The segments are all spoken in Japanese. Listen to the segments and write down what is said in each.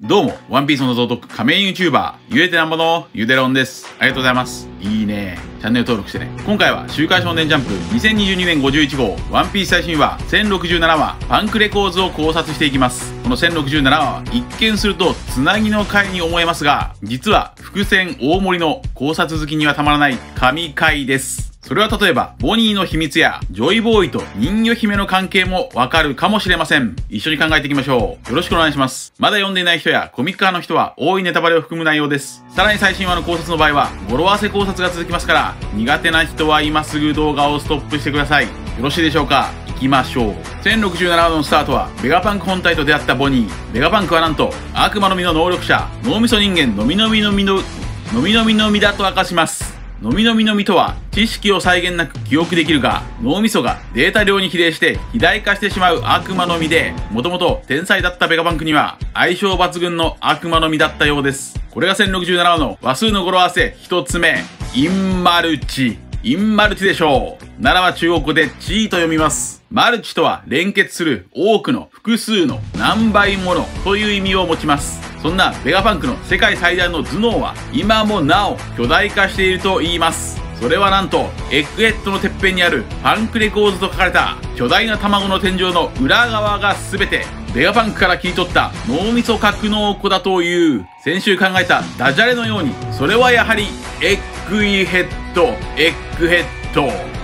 どうも、ワンピースの謎解く仮面 YouTuber、ゆえてなんぼのゆでろんです。ありがとうございます。いいね。チャンネル登録してね。今回は、週刊少年ジャンプ2022年51号、ワンピース最新話1067話、パンクレコーズを考察していきます。この1067話は、一見すると、つなぎの回に思えますが、実は、伏線大盛りの考察好きにはたまらない神回です。それは例えば、ボニーの秘密や、ジョイボーイと人魚姫の関係もわかるかもしれません。一緒に考えていきましょう。よろしくお願いします。まだ読んでいない人やコミック派の人は多いネタバレを含む内容です。さらに最新話の考察の場合は、語呂合わせ考察が続きますから、苦手な人は今すぐ動画をストップしてください。よろしいでしょうか？行きましょう。1067話のスタートは、ベガパンク本体と出会ったボニー。ベガパンクはなんと、悪魔の実の能力者、脳みそ人間のみのみのみだと明かします。のみのみのみとは、知識を際限なく記憶できるが、脳みそがデータ量に比例して肥大化してしまう悪魔の実で、もともと天才だったベガパンクには、相性抜群の悪魔の実だったようです。これが1067話の話数の語呂合わせ一つ目、インマルチでしょう。7は中国語でチーと読みます。マルチとは連結する多くの複数の何倍ものという意味を持ちます。そんなベガパンクの世界最大の頭脳は今もなお巨大化していると言います。それはなんとエッグヘッドのてっぺんにあるパンクレコーズと書かれた巨大な卵の天井の裏側が全てベガパンクから切り取った脳みそ格納庫だという。先週考えたダジャレのように、それはやはりエッグヘッド。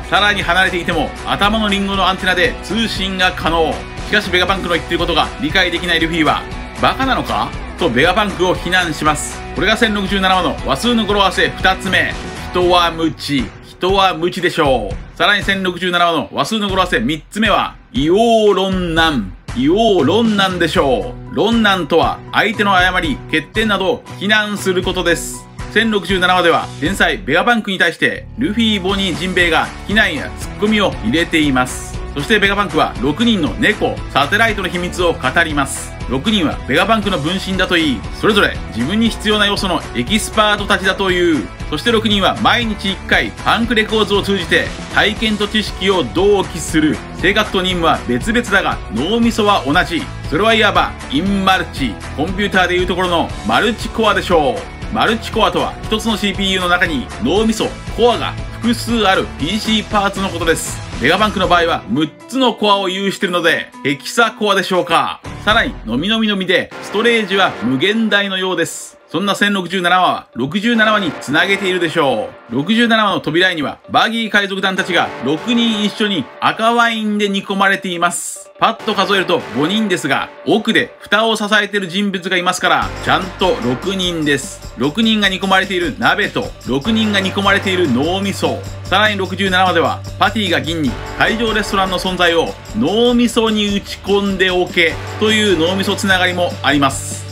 さらに離れていても頭のリンゴのアンテナで通信が可能。しかしベガパンクの言っていることが理解できないルフィはバカなのかとベガパンクを非難します。これが1067話の話数の語呂合わせ2つ目、人は無知でしょう。さらに1067話の話数の語呂合わせ3つ目は異王論難でしょう。論難とは相手の誤り、欠点などを非難することです。1067話では天才ベガパンクに対してルフィ、ボニー、ジンベエが非難やツッコミを入れています。そしてベガパンクは6人の猫、サテライトの秘密を語ります。6人はベガパンクの分身だといい、それぞれ自分に必要な要素のエキスパートたちだという。そして6人は毎日1回パンクレコーズを通じて体験と知識を同期する。性格と任務は別々だが脳みそは同じ。それはいわばインマルチ、コンピューターでいうところのマルチコアでしょう。マルチコアとは一つの CPU の中に脳みそ、コアが複数ある PC パーツのことです。ベガパンクの場合は6つのコアを有しているのでヘキサコアでしょうか。さらにのみでストレージは無限大のようです。そんな1067話は67話につなげているでしょう。67話の扉絵にはバギー海賊団たちが6人一緒に赤ワインで煮込まれています。パッと数えると5人ですが、奥で蓋を支えている人物がいますから、ちゃんと6人です。6人が煮込まれている鍋と6人が煮込まれている脳みそ。さらに67話ではパティが銀に海上レストランの存在を脳みそに打ち込んでおけという脳みそつながりもあります。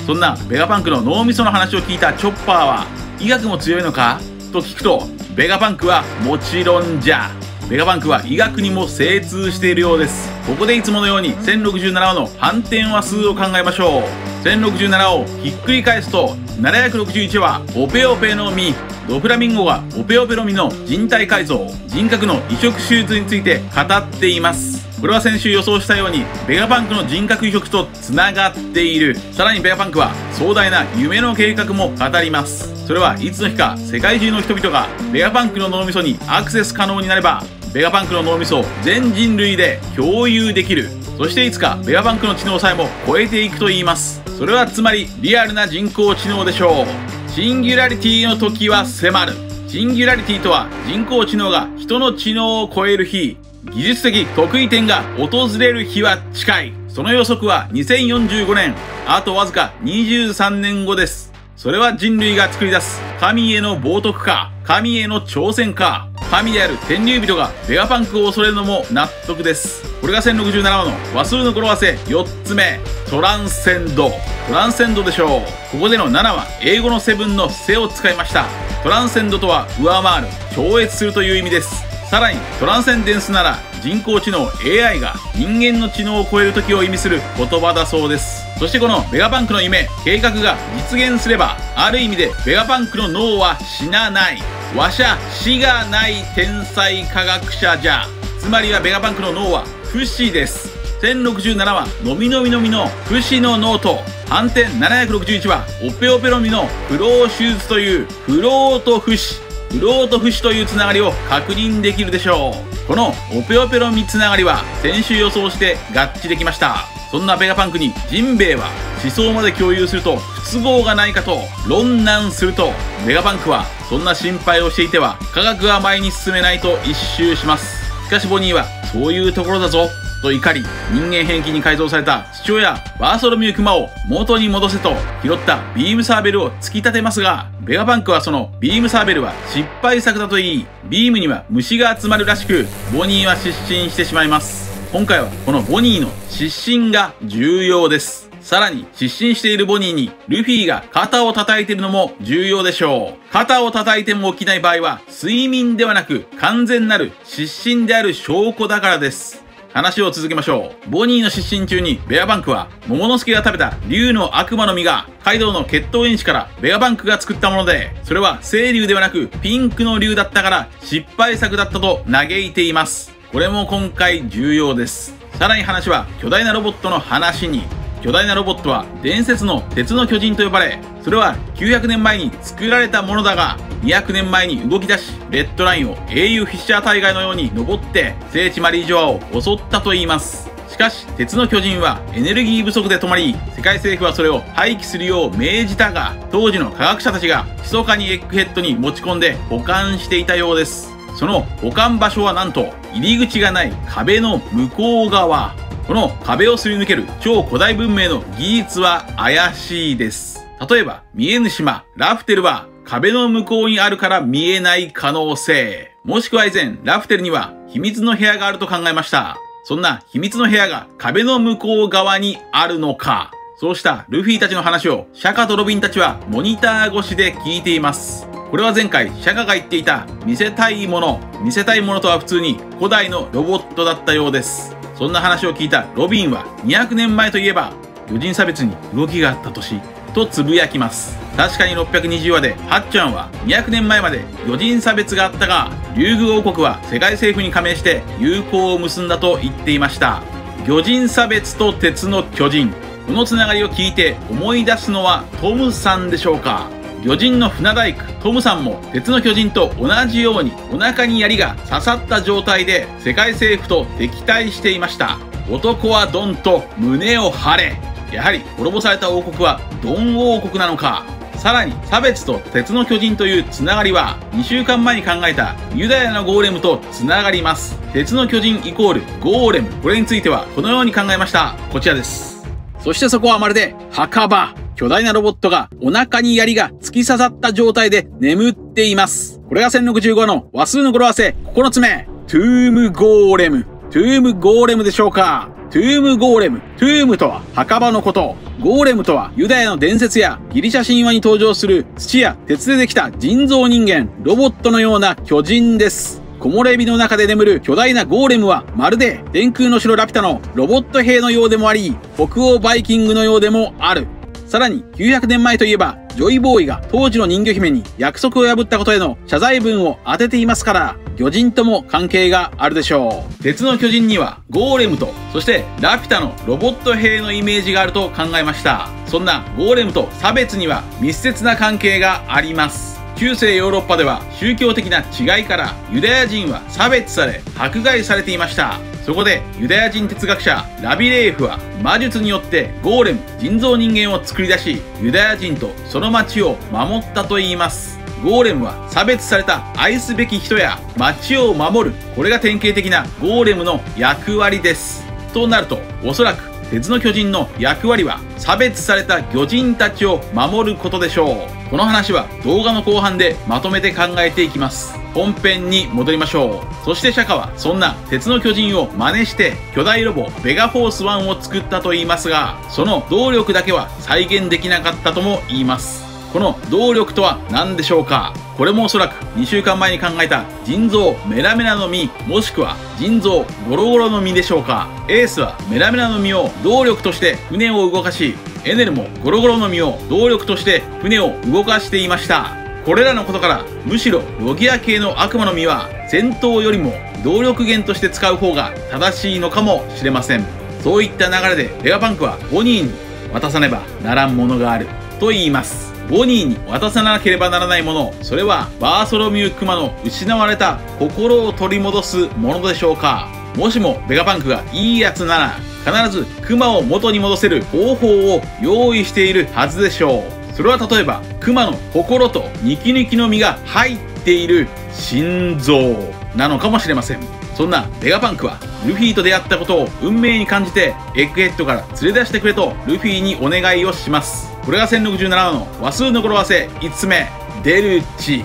そんなベガパンクの脳みその話を聞いたチョッパーは、医学も強いのかと聞くと、ベガパンクはもちろんじゃ。ベガパンクは医学にも精通しているようです。ここでいつものように1067話の反転話数を考えましょう。1067をひっくり返すと、761話、オペオペの実。ドフラミンゴがオペオペの実の人体改造、人格の移植手術について語っています。これは先週予想したように、ベガパンクの人格移植と繋がっている。さらにベガパンクは壮大な夢の計画も語ります。それはいつの日か世界中の人々がベガパンクの脳みそにアクセス可能になれば、ベガパンクの脳みそを全人類で共有できる。そしていつかベガパンクの知能さえも超えていくと言います。それはつまりリアルな人工知能でしょう。シンギュラリティの時は迫る。シンギュラリティとは人工知能が人の知能を超える日。技術的得意点が訪れる日は近い。その予測は2045年、あとわずか23年後です。それは人類が作り出す神への冒涜か、神への挑戦か。神である天竜人がベガパンクを恐れるのも納得です。これが1067話の話数の語呂合わせ4つ目、トランセンドでしょう。ここでの7は英語の7の背を使いました。トランセンドとは上回る、超越するという意味です。さらにトランセンデンスなら人工知能 AI が人間の知能を超える時を意味する言葉だそうです。そしてこのベガパンクの夢、計画が実現すれば、ある意味でベガパンクの脳は死なない。わしゃ死がない天才科学者じゃ。つまりはベガパンクの脳は不死です。1067はのみのみのみの不死の脳と、反転761はオペオペのみの不老手術という不老と不死というつながりを確認できるでしょう。このオペオペのみつながりは先週予想して合致できました。そんなベガパンクにジンベエは思想まで共有すると不都合がないかと論難すると、ベガパンクはそんな心配をしていては科学は前に進めないと一蹴します。しかしボニーはそういうところだぞと怒り、人間変形に改造された父親バーソロミュークマを元に戻せと拾ったビームサーベルを突き立てますが、ベガパンクはそのビームサーベルは失敗作だと言い、ビームには虫が集まるらしく、ボニーは失神してしまいます。今回はこのボニーの失神が重要です。さらに失神しているボニーにルフィが肩を叩いているのも重要でしょう。肩を叩いても起きない場合は睡眠ではなく完全なる失神である証拠だからです。話を続けましょう。ボニーの失神中にベガパンクは桃之助が食べた竜の悪魔の実がカイドウの決闘因子からベガパンクが作ったもので、それは青竜ではなくピンクの竜だったから失敗作だったと嘆いています。これも今回重要です。さらに話は巨大なロボットの話に。巨大なロボットは伝説の鉄の巨人と呼ばれ、それは900年前に作られたものだが、200年前に動き出し、レッドラインを英雄フィッシャー大海のように登って聖地マリージョアを襲ったといいます。しかし鉄の巨人はエネルギー不足で止まり、世界政府はそれを廃棄するよう命じたが、当時の科学者たちが密かにエッグヘッドに持ち込んで保管していたようです。その保管場所はなんと入り口がない壁の向こう側。この壁をすり抜ける超古代文明の技術は怪しいです。例えば見えぬ島ラフテルは壁の向こうにあるから見えない可能性。もしくは以前ラフテルには秘密の部屋があると考えました。そんな秘密の部屋が壁の向こう側にあるのか。そうしたルフィたちの話をシャカとロビンたちはモニター越しで聞いています。これは前回シャカが言っていた見せたいものとは普通に古代のロボットだったようです。そんな話を聞いたロビンは200年前といえば魚人差別に動きがあった年とつぶやきます。確かに620話でハッチャンは200年前まで魚人差別があったが、竜宮王国は世界政府に加盟して友好を結んだと言っていました。魚人差別と鉄の巨人、このつながりを聞いて思い出すのはトムさんでしょうか。魚人の船大工トムさんも鉄の巨人と同じようにお腹に槍が刺さった状態で世界政府と敵対していました。男はドンと胸を張れ。やはり滅ぼされた王国はドン王国なのか。さらに差別と鉄の巨人というつながりは2週間前に考えたユダヤのゴーレムとつながります。鉄の巨人イコールゴーレム、これについてはこのように考えました。こちらです。そしてそこはまるで墓場。巨大なロボットがお腹に槍が突き刺さった状態で眠っています。これが1065の話数の語呂合わせ9つ目。トゥームゴーレム。トゥームゴーレムでしょうか。トゥームゴーレム。トゥームとは墓場のこと。ゴーレムとはユダヤの伝説やギリシャ神話に登場する土や鉄でできた人造人間、ロボットのような巨人です。木漏れ日の中で眠る巨大なゴーレムはまるで天空の城ラピュタのロボット兵のようでもあり、北欧バイキングのようでもある。さらに900年前といえばジョイボーイが当時の人魚姫に約束を破ったことへの謝罪文を当てていますから、魚人とも関係があるでしょう。鉄の巨人にはゴーレムと、そしてラピュタのロボット兵のイメージがあると考えました。そんなゴーレムと差別には密接な関係があります。中世ヨーロッパでは宗教的な違いからユダヤ人は差別され迫害されていました。そこでユダヤ人哲学者ラビレーフは魔術によってゴーレム、人造人間を作り出し、ユダヤ人とその町を守ったといいます。ゴーレムは差別された愛すべき人や町を守る、これが典型的なゴーレムの役割です。となるとおそらく鉄の巨人の役割は差別された魚人たちを守ることでしょう。この話は動画の後半でまとめて考えていきます。本編に戻りましょう。そしてシャカはそんな鉄の巨人を真似して巨大ロボベガフォース1を作ったと言いますが、その動力だけは再現できなかったとも言います。この動力とは何でしょうか？これもおそらく2週間前に考えた腎臓メラメラの実、もしくは腎臓ゴロゴロの実でしょうか？エースはメラメラの実を動力として船を動かし、エネルもゴロゴロの実を動力として船を動かしていました。これらのことから、むしろロギア系の悪魔の実は戦闘よりも動力源として使う方が正しいのかもしれません。そういった流れでベガパンクはボニーに渡さねばならんものがあると言います。ボニーに渡さなければならないもの、それはバーソロミュークマの失われた心を取り戻すものでしょうか？もしもベガパンクがいいやつなら、必ずクマを元に戻せる方法を用意しているはずでしょう。それは例えば、クマの心とニキニキの実が入っている心臓なのかもしれません。そんなベガパンクはルフィと出会ったことを運命に感じて、エッグヘッドから連れ出してくれとルフィにお願いをします。これが1067話の話数の語呂合わせ5つ目、デルチ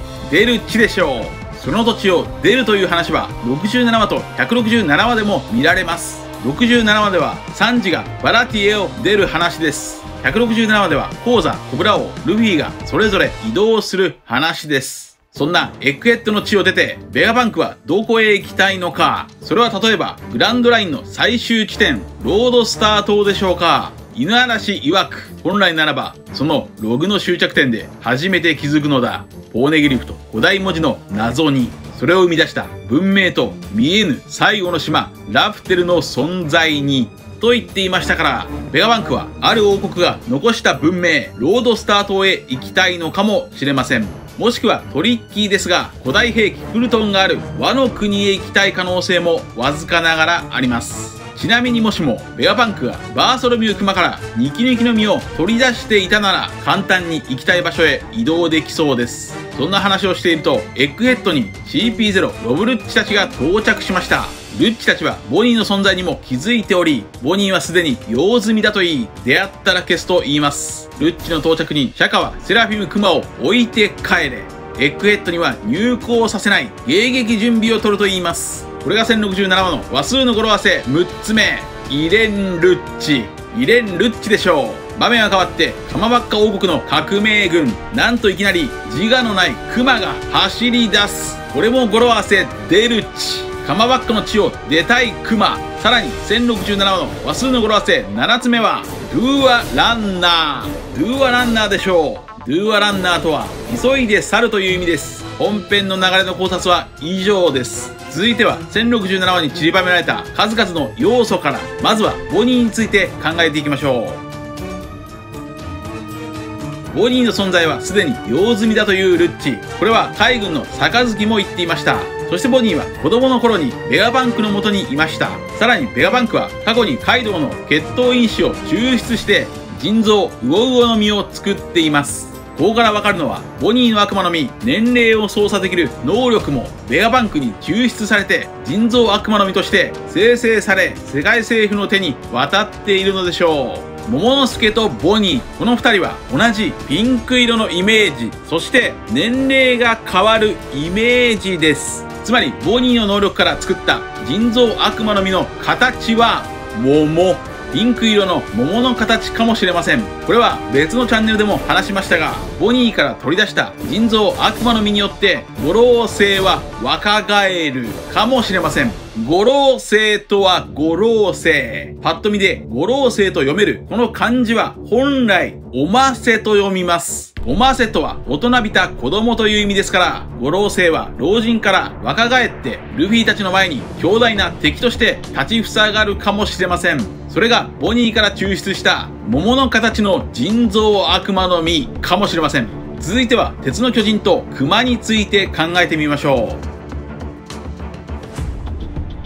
でしょう。その土地を出るという話は67話と167話でも見られます。67話ではサンジがバラティエを出る話です。167話ではコザ、コブラ王、ルフィがそれぞれ移動する話です。そんなエッグヘッドの地を出てベガパンクはどこへ行きたいのか。それは例えばグランドラインの最終地点ロードスター島でしょうか。犬嵐曰く、本来ならばそのログの終着点で初めて気づくのだ。ポーネグリフと古代文字の謎に、それを生み出した文明と見えぬ最後の島ラプテルの存在にと言っていましたから、ベガパンクはある王国が残した文明ロードスター島へ行きたいのかもしれません。もしくはトリッキーですが、古代兵器フルトンがあるワノ国へ行きたい可能性もわずかながらあります。ちなみにもしもベガパンクがバーソロミュークマからニキニキの実を取り出していたなら、簡単に行きたい場所へ移動できそうです。そんな話をしていると、エッグヘッドに CP0 ロブルッチたちが到着しました。ルッチたちはボニーの存在にも気づいており、ボニーはすでに用済みだと言い、出会ったら消すと言います。ルッチの到着にシャカはセラフィムクマを置いて帰れ。エッグヘッドには入港させない迎撃準備を取ると言います。これが1067話の話数の語呂合わせ6つ目、イレン・ルッチでしょう。場面は変わってカマバッカ王国の革命軍、なんといきなり自我のないクマが走り出す。これも語呂合わせデルチ。カマバッカの地を出たいクマ。さらに1067話の話数の語呂合わせ7つ目はドゥーアランナーでしょう。ドゥーアランナーとは急いで去るという意味です。本編の流れの考察は以上です。続いては1067話に散りばめられた数々の要素から、まずはボニーについて考えていきましょう。ボニーの存在はすでに用済みだというルッチ。これは海軍の杯も言っていました。そしてボニーは子供の頃にベガパンクの元にいました。さらにベガパンクは過去にカイドウの血統因子を抽出して腎臓ウオウオの実を作っています。ここからわかるのは、ボニーの悪魔の実、年齢を操作できる能力もベガパンクに抽出されて、腎臓悪魔の実として生成され、世界政府の手に渡っているのでしょう。モモの助とボニー、この2人は同じピンク色のイメージ、そして年齢が変わるイメージです。つまりボニーの能力から作った腎臓悪魔の実の形は桃。ピンク色の桃の形かもしれません。これは別のチャンネルでも話しましたが、ボニーから取り出した腎臓悪魔の実によって五老星は若返るかもしれません。五老星とは五老星。パッと見で五老星と読めるこの漢字は本来おませと読みます。おませとは大人びた子供という意味ですから、五老星は老人から若返ってルフィたちの前に強大な敵として立ちふさがるかもしれません。それがボニーから抽出した桃の形の腎臓悪魔の実かもしれません。続いては鉄の巨人と熊について考えてみましょ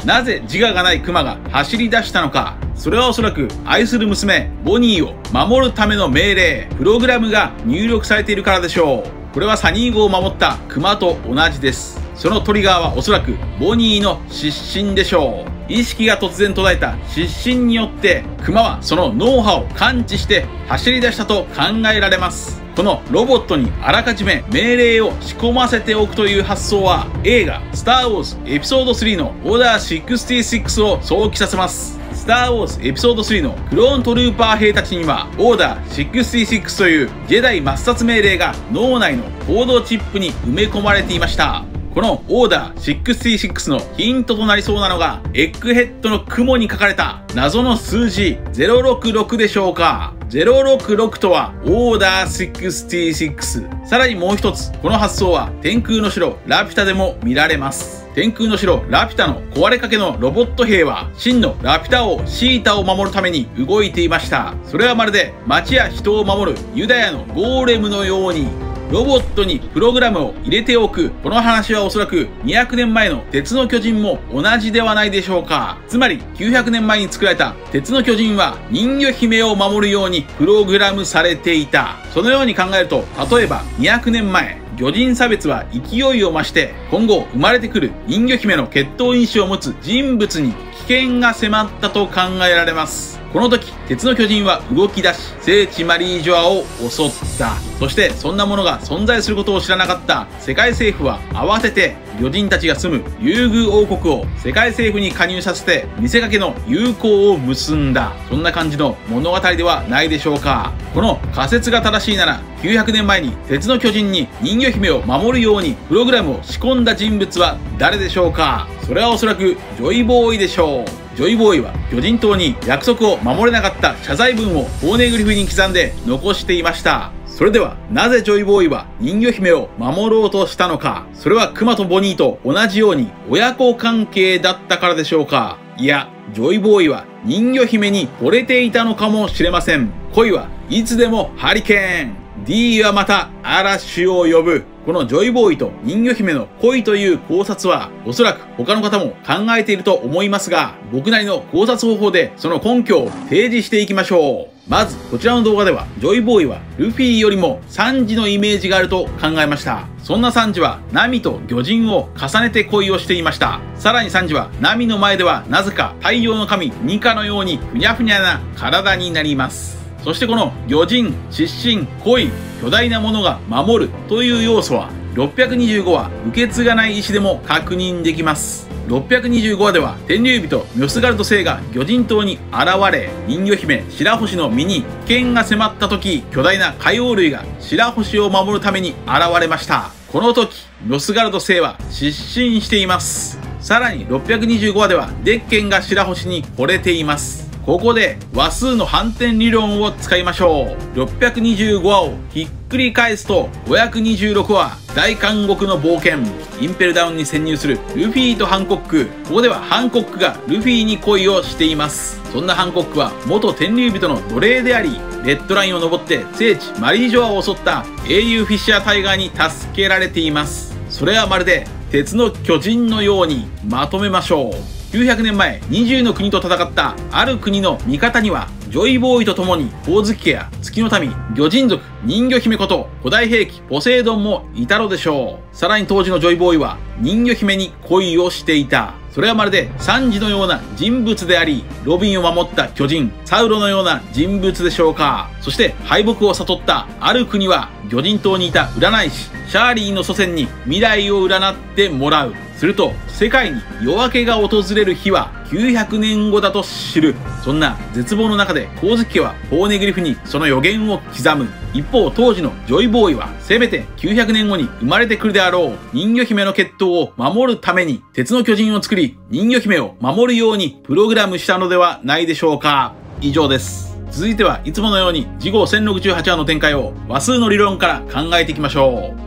う。なぜ自我がない熊が走り出したのか。それはおそらく愛する娘ボニーを守るための命令、プログラムが入力されているからでしょう。これはサニー号を守った熊と同じです。そのトリガーはおそらくボニーの失神でしょう。意識が突然途絶えた失神によって、熊はその脳波を感知して走り出したと考えられます。このロボットにあらかじめ命令を仕込ませておくという発想は映画スター・ウォーズエピソード3のオーダー66を想起させます。スター・ウォーズエピソード3のクローントルーパー兵たちにはオーダー66というジェダイ抹殺命令が脳内のコードチップに埋め込まれていました。このオーダー66のヒントとなりそうなのがエッグヘッドの雲に書かれた謎の数字066でしょうか。066とはオーダー66。さらにもう一つ、この発想は天空の城ラピュタでも見られます。天空の城ラピュタの壊れかけのロボット兵は真のラピュタ王シータを守るために動いていました。それはまるで街や人を守るユダヤのゴーレムのようにロボットにプログラムを入れておく。この話はおそらく200年前の鉄の巨人も同じではないでしょうか。つまり900年前に作られた鉄の巨人は人魚姫を守るようにプログラムされていた。そのように考えると、例えば200年前魚人差別は勢いを増して今後生まれてくる人魚姫の血統因子を持つ人物に危険が迫ったと考えられます。この時、鉄の巨人は動き出し、聖地マリージョアを襲った。そして、そんなものが存在することを知らなかった世界政府は慌てて、魚人たちが住む優遇王国を世界政府に加入させて、見せかけの友好を結んだ。そんな感じの物語ではないでしょうか。この仮説が正しいなら、900年前に鉄の巨人に人魚姫を守るようにプログラムを仕込んだ人物は誰でしょうか。それはおそらくジョイボーイでしょう。ジョイボーイは巨人島に約束を守れなかった謝罪文をポーネグリフに刻んで残していました。それではなぜジョイボーイは人魚姫を守ろうとしたのか。それはクマとボニーと同じように親子関係だったからでしょうか。いや、ジョイボーイは人魚姫に惚れていたのかもしれません。恋はいつでもハリケーン。D はまた嵐を呼ぶ。このジョイボーイと人魚姫の恋という考察はおそらく他の方も考えていると思いますが、僕なりの考察方法でその根拠を提示していきましょう。まずこちらの動画ではジョイボーイはルフィよりもサンジのイメージがあると考えました。そんなサンジはナミと魚人を重ねて恋をしていました。さらにサンジはナミの前ではなぜか太陽の神ニカのようにふにゃふにゃな体になります。そしてこの魚人、失神、恋、巨大なものが守るという要素は625話受け継がない意志でも確認できます。625話では天竜人ミョスガルド星が魚人島に現れ、人魚姫白星の身に危険が迫った時、巨大な海王類が白星を守るために現れました。この時ミョスガルド星は失神しています。さらに625話ではデッケンが白星に惚れています。ここで話数の反転理論を使いましょう。625話をひっくり返すと526話、大監獄の冒険、インペルダウンに潜入するルフィとハンコック。ここではハンコックがルフィに恋をしています。そんなハンコックは元天竜人の奴隷であり、レッドラインを登って聖地マリージョアを襲った英雄フィッシャータイガーに助けられています。それはまるで鉄の巨人のようにまとめましょう。900年前20の国と戦ったある国の味方にはジョイボーイと共にホウズキ家や月の民、魚人族、人魚姫こと古代兵器ポセイドンもいたのでしょう。さらに当時のジョイボーイは人魚姫に恋をしていた。それはまるでサンジのような人物であり、ロビンを守った巨人、サウロのような人物でしょうか。そして敗北を悟ったある国は魚人島にいた占い師、シャーリーの祖先に未来を占ってもらう。すると世界に夜明けが訪れる日は900年後だと知る。そんな絶望の中でホウズキ家はポーネグリフにその予言を刻む。一方当時のジョイボーイはせめて900年後に生まれてくるであろう人魚姫の血統を守るために鉄の巨人を作り、人魚姫を守るようにプログラムしたのではないでしょうか。以上です。続いてはいつものように次号1068話の展開を話数の理論から考えていきましょう。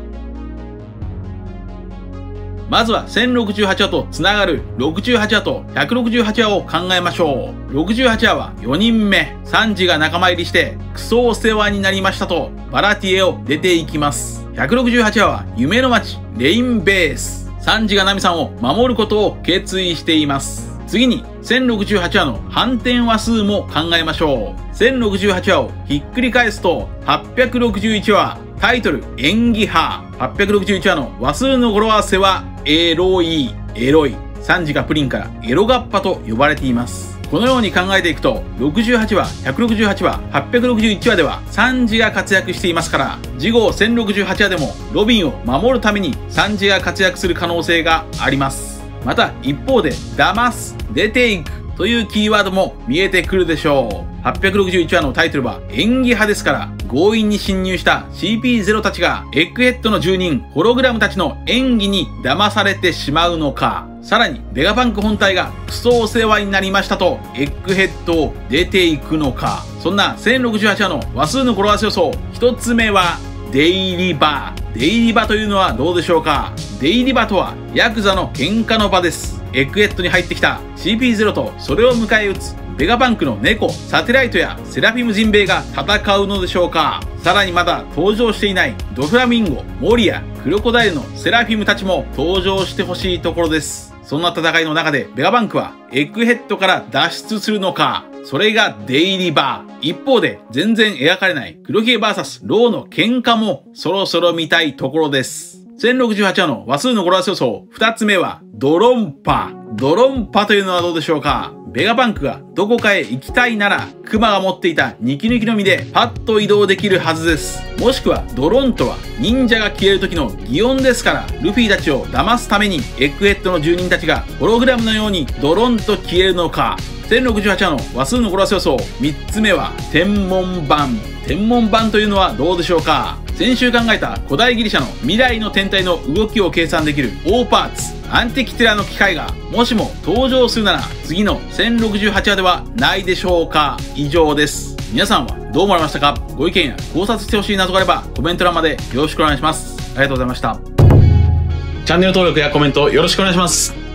まずは1068話とつながる68話と168話を考えましょう。68話は4人目、サンジが仲間入りしてクソお世話になりましたとバラティエを出ていきます。168話は夢の街レインベース。サンジがナミさんを守ることを決意しています。次に1068話の反転話数も考えましょう。1068話をひっくり返すと861話、タイトル演技派。861話の話数の語呂合わせはエロい。サンジがプリンからエロガッパと呼ばれています。このように考えていくと、68話、168話、861話ではサンジが活躍していますから、次号1068話でもロビンを守るためにサンジが活躍する可能性があります。また一方で、騙す、出ていくというキーワードも見えてくるでしょう。861話のタイトルは演技派ですから、強引に侵入した CP0 たちがエッグヘッドの住人ホログラムたちの演技に騙されてしまうのか、さらにベガパンク本体がクソお世話になりましたとエッグヘッドを出ていくのか。そんな1068話の話数の語呂合わせ予想、一つ目はデイリバ。デイリバというのはどうでしょうか。デイリバとはヤクザの喧嘩の場です。エッグヘッドに入ってきた CP0 とそれを迎え撃つベガパンクの猫、サテライトやセラフィムジンベエが戦うのでしょうか。さらにまだ登場していないドフラミンゴ、モリア、クロコダイルのセラフィムたちも登場してほしいところです。そんな戦いの中でベガパンクはエッグヘッドから脱出するのか。それがデイリバー。一方で全然描かれない黒ひげ VS ローの喧嘩もそろそろ見たいところです。1068話の話数の語呂合わせ予想、二つ目はドロンパ。ドロンパというのはどうでしょうか。ベガパンクがどこかへ行きたいなら、クマが持っていたニキニキの実でパッと移動できるはずです。もしくはドロンとは忍者が消える時の擬音ですから、ルフィたちを騙すためにエッグヘッドの住人たちがホログラムのようにドロンと消えるのか。1068話の話数の語呂合わせ予想、三つ目は天文板。天文板というのはどうでしょうか。先週考えた古代ギリシャの未来の天体の動きを計算できる大パーツ、アンティキテラの機械がもしも登場するなら次の1068話ではないでしょうか。以上です。皆さんはどう思われましたか。ご意見や考察してほしい謎があればコメント欄までよろしくお願いします。ありがとうございました。チャンネル登録やコメントよろしくお願いします。